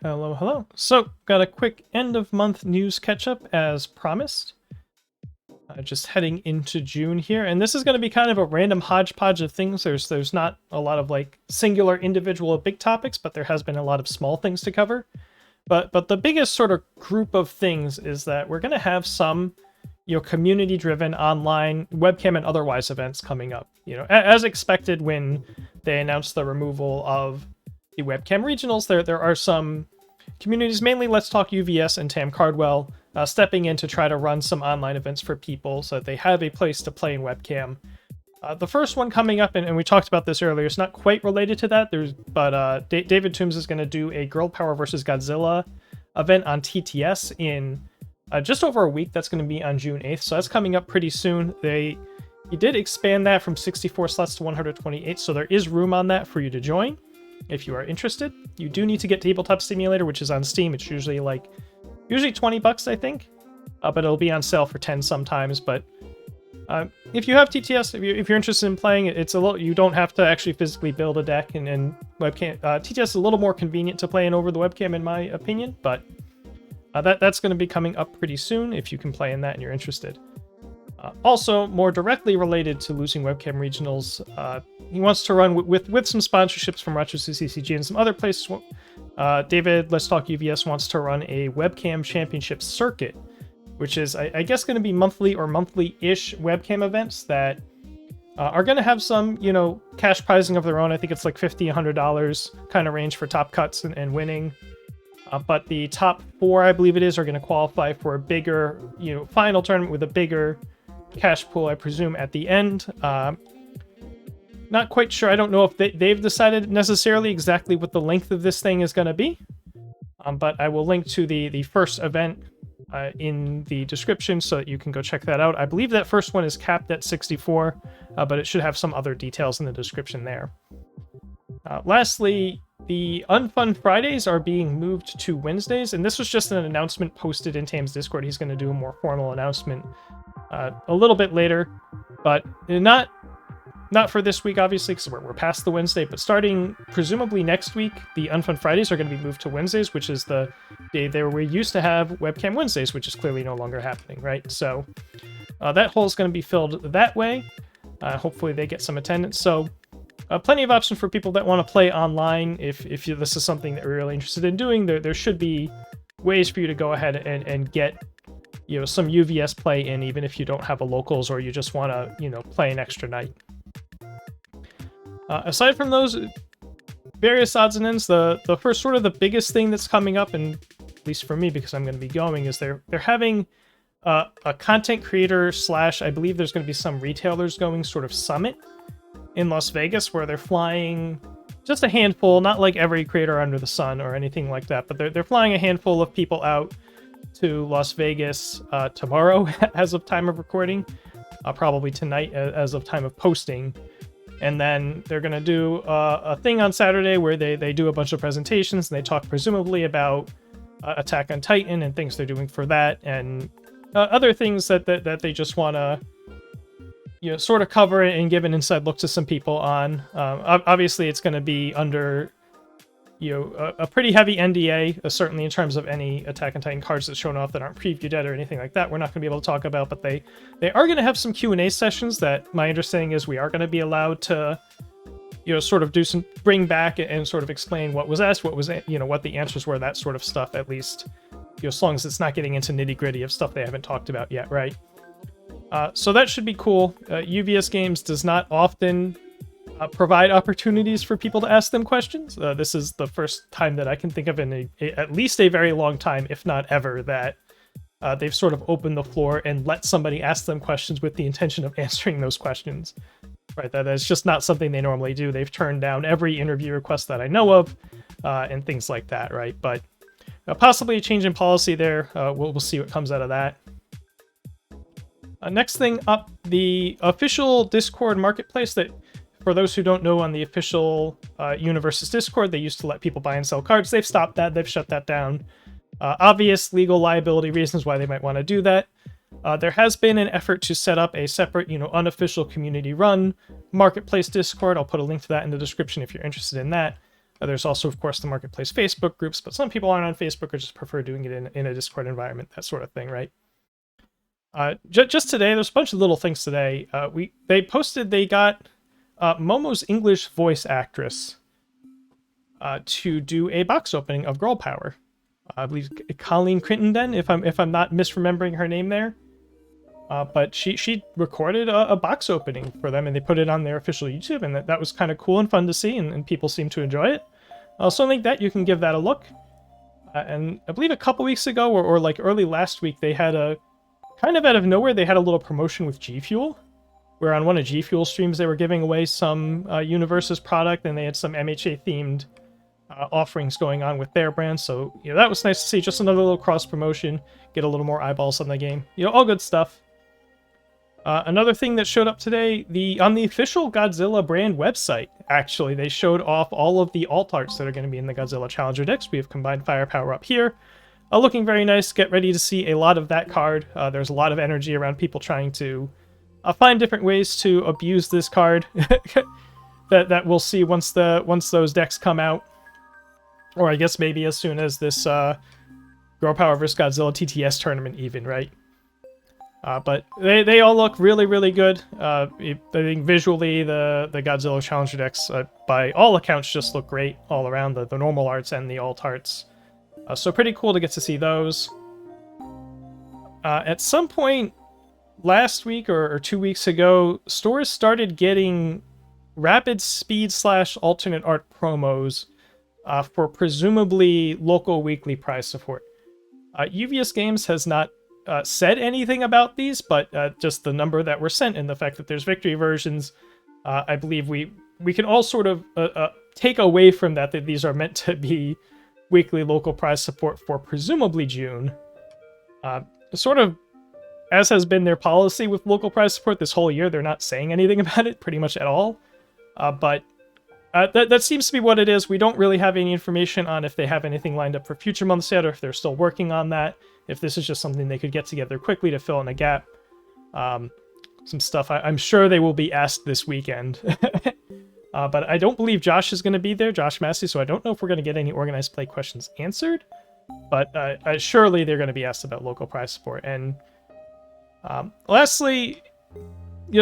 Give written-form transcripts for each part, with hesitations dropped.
Hello, hello. So, got a quick end of month news catch up as promised. Just heading into June here, and this is going to be kind of a random hodgepodge of things. There's not a lot of like singular individual big topics, but there has been a lot of small things to cover. But the biggest sort of group of things is that we're going to have some, community driven online webcam and otherwise events coming up. As expected when they announced the removal of the webcam regionals, there are some communities, mainly Let's Talk UVS and Tam Cardwell, stepping in to try to run some online events for people so that they have a place to play in webcam. The first one coming up, and we talked about this earlier, it's not quite related to that, but David Toombs is going to do a Girl Power versus Godzilla event on TTS in just over a week. That's going to be on June 8th, so that's coming up pretty soon. He did expand that from 64 slots to 128, so there is room on that for you to join if you are interested. You do need to get Tabletop Simulator, which is on Steam. It's usually $20, I think, but it'll be on sale for 10 sometimes. But if you have TTS, if you're interested in playing it, you don't have to actually physically build a deck, and webcam. TTS is a little more convenient to play in over the webcam, in my opinion. But that's going to be coming up pretty soon if you can play in that and you're interested. Also, more directly related to losing webcam regionals, he wants to run with some sponsorships from Rochester CCG and some other places. David, Let's Talk UVS, wants to run a webcam championship circuit, which is, I guess, going to be monthly or monthly-ish webcam events that are going to have some, cash prizing of their own. I think it's like $50, $100 kind of range for top cuts and winning. But the top 4, I believe it is, are going to qualify for a bigger, final tournament with a bigger cash pool, I presume, at the end. Not quite sure. I don't know if they've decided necessarily exactly what the length of this thing is going to be. But I will link to the first event in the description so that you can go check that out. I believe that first one is capped at 64, but it should have some other details in the description there. Lastly, the Unfun Fridays are being moved to Wednesdays, and this was just an announcement posted in Tam's Discord. He's going to do a more formal announcement a little bit later, but not for this week, obviously, because we're past the Wednesday, but starting presumably next week, the Unfun Fridays are going to be moved to Wednesdays, which is the day there we used to have Webcam Wednesdays, which is clearly no longer happening, right? So that hole is going to be filled that way. Hopefully they get some attendance. So plenty of options for people that want to play online. If this is something that we're really interested in doing, there should be ways for you to go ahead and get some UVS play in, even if you don't have a locals or you just want to play an extra night. Aside from those various odds and ends, the first sort of the biggest thing that's coming up, and at least for me because I'm going to be going, is they're having a content creator / I believe there's going to be some retailers going sort of summit in Las Vegas, where they're flying just a handful, not like every creator under the sun or anything like that, but they're flying a handful of people out to Las Vegas tomorrow as of time of recording, probably tonight as of time of posting. And then they're going to do a thing on Saturday where they do a bunch of presentations and they talk presumably about Attack on Titan and things they're doing for that, and other things that they just want to sort of cover and give an inside look to some people on. Obviously, it's going to be under a pretty heavy NDA, certainly in terms of any Attack on Titan cards that's shown off that aren't previewed yet or anything like that. We're not going to be able to talk about, but they are going to have some Q&A sessions that my understanding is we are going to be allowed to sort of bring back and sort of explain what was asked, what was what the answers were, that sort of stuff, at least as long as it's not getting into nitty-gritty of stuff they haven't talked about yet, right? So that should be cool. UVS Games does not often provide opportunities for people to ask them questions. This is the first time that I can think of in at least a very long time, if not ever, that they've sort of opened the floor and let somebody ask them questions with the intention of answering those questions. Right, that's just not something they normally do. They've turned down every interview request that I know of, and things like that, right? But possibly a change in policy there. We'll see what comes out of that. Next thing up, the official Discord marketplace that, for those who don't know, on the official Universus Discord, they used to let people buy and sell cards. They've stopped that. They've shut that down. Obvious legal liability reasons why they might want to do that. There has been an effort to set up a separate, unofficial community-run marketplace Discord. I'll put a link to that in the description if you're interested in that. There's also, of course, the Marketplace Facebook groups, but some people aren't on Facebook or just prefer doing it in a Discord environment, that sort of thing, right? Just today, there's a bunch of little things today. They posted they got Momo's English voice actress to do a box opening of Girl Power. I believe Colleen Crittenden, if I'm not misremembering her name there. But she recorded a box opening for them, and they put it on their official YouTube, and that was kind of cool and fun to see, and people seem to enjoy it. So I think that you can give that a look. And I believe a couple weeks ago, or like early last week, they had a kind of out of nowhere, they had a little promotion with G Fuel, where on one of G Fuel streams they were giving away some Universus product, and they had some MHA themed offerings going on with their brand. So that was nice to see. Just another little cross promotion, get a little more eyeballs on the game. All good stuff. Another thing that showed up today, on the official Godzilla brand website, actually, they showed off all of the alt arts that are going to be in the Godzilla Challenger decks. We have Combined Firepower up here. Looking very nice. Get ready to see a lot of that card. There's a lot of energy around people trying to find different ways to abuse this card that we'll see once those decks come out. Or I guess maybe as soon as this Girl Power vs. Godzilla TTS tournament even, right? But they all look really, really good. I think visually the Godzilla Challenger decks, by all accounts, just look great all around, the normal arts and the alt arts. So pretty cool to get to see those. At some point last week or 2 weeks ago, stores started getting rapid speed / alternate art promos for presumably local weekly prize support. UVS Games has not said anything about these, but just the number that were sent and the fact that there's victory versions, I believe we can all sort of take away from that these are meant to be weekly local prize support for presumably June. Sort of as has been their policy with local prize support this whole year, they're not saying anything about it pretty much at all. But that seems to be what it is. We don't really have any information on if they have anything lined up for future months yet, or if they're still working on that. If this is just something they could get together quickly to fill in a gap. Some stuff I'm sure they will be asked this weekend. But I don't believe Josh is going to be there, Josh Massey, so I don't know if we're going to get any organized play questions answered. But surely they're going to be asked about local prize support. And lastly,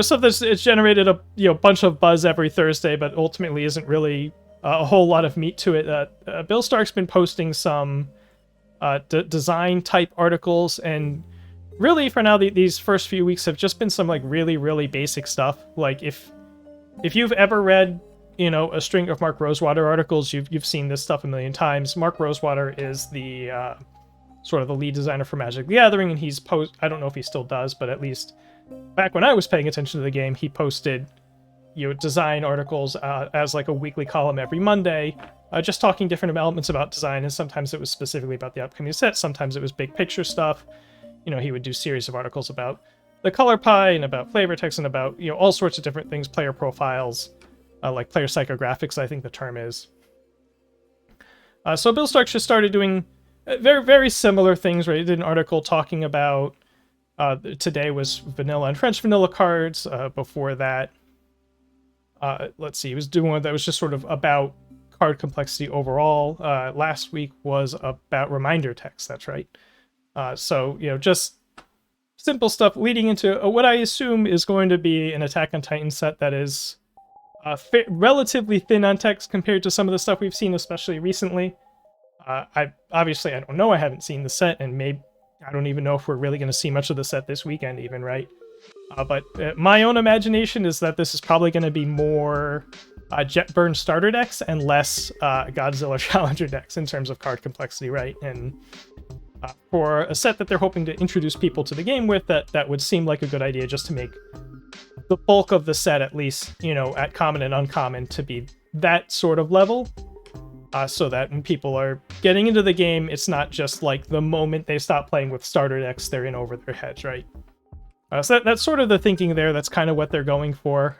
stuff that's it's generated a bunch of buzz every Thursday, but ultimately isn't really a whole lot of meat to it. Bill Stark's been posting some design type articles, and really for now these first few weeks have just been some like really, really basic stuff. Like if you've ever read a string of Mark Rosewater articles, you've seen this stuff a million times. Mark Rosewater is the sort of the lead designer for Magic the Gathering, and I don't know if he still does, but at least back when I was paying attention to the game, he posted design articles as like a weekly column every Monday, just talking different elements about design, and sometimes it was specifically about the upcoming set, sometimes it was big picture stuff. He would do series of articles about the color pie and about flavor text and about all sorts of different things, player profiles, like player psychographics, I think the term is. So Bill Stark just started doing very, very similar things, right? He did an article talking about, today was vanilla and French vanilla cards. Before that, let's see, he was doing one that was just sort of about card complexity overall. Last week was about reminder text, that's right. So, just simple stuff leading into what I assume is going to be an Attack on Titan set that is relatively thin on text compared to some of the stuff we've seen, especially recently. I don't know, I haven't seen the set, and I don't even know if we're really going to see much of the set this weekend even, right? But my own imagination is that this is probably going to be more Jetburn starter decks and less Godzilla Challenger decks in terms of card complexity, right? And for a set that they're hoping to introduce people to the game with, that would seem like a good idea, just to make the bulk of the set, at least, at common and uncommon, to be that sort of level. So that when people are getting into the game, it's not just like the moment they stop playing with starter decks, they're in over their heads, right? So that's sort of the thinking there. That's kind of what they're going for.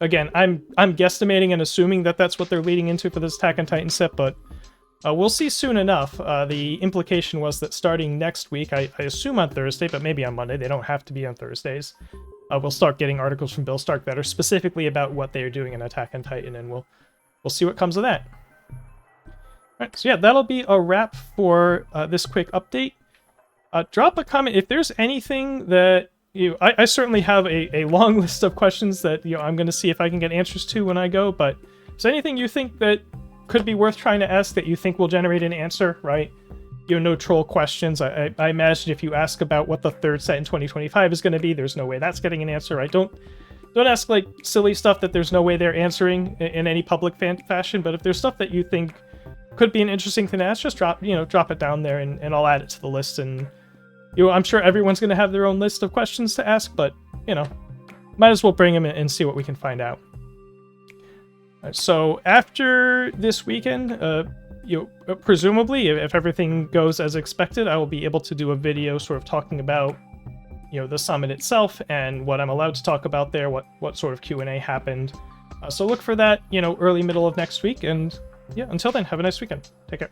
Again, I'm guesstimating and assuming that that's what they're leading into for this Attack on Titan set, but we'll see soon enough. The implication was that starting next week, I assume on Thursday, but maybe on Monday, they don't have to be on Thursdays, we'll start getting articles from Bill Stark that are specifically about what they are doing in Attack on Titan, and we'll see what comes of that. Right, so yeah, that'll be a wrap for this quick update. Drop a comment if there's anything that I certainly have a long list of questions that I'm going to see if I can get answers to when I go. But is there anything you think that could be worth trying to ask that you think will generate an answer? Right? No troll questions. I imagine if you ask about what the third set in 2025 is going to be, there's no way that's getting an answer. Right? Don't ask like silly stuff that there's no way they're answering in any public fashion. But if there's stuff that you think could be an interesting thing to ask, just drop it down there, and I'll add it to the list. And I'm sure everyone's going to have their own list of questions to ask, but might as well bring them in and see what we can find out. So after this weekend, presumably, if everything goes as expected, I will be able to do a video sort of talking about the summit itself and what I'm allowed to talk about there, what sort of Q&A happened. So look for that early middle of next week, and yeah, until then, have a nice weekend. Take care.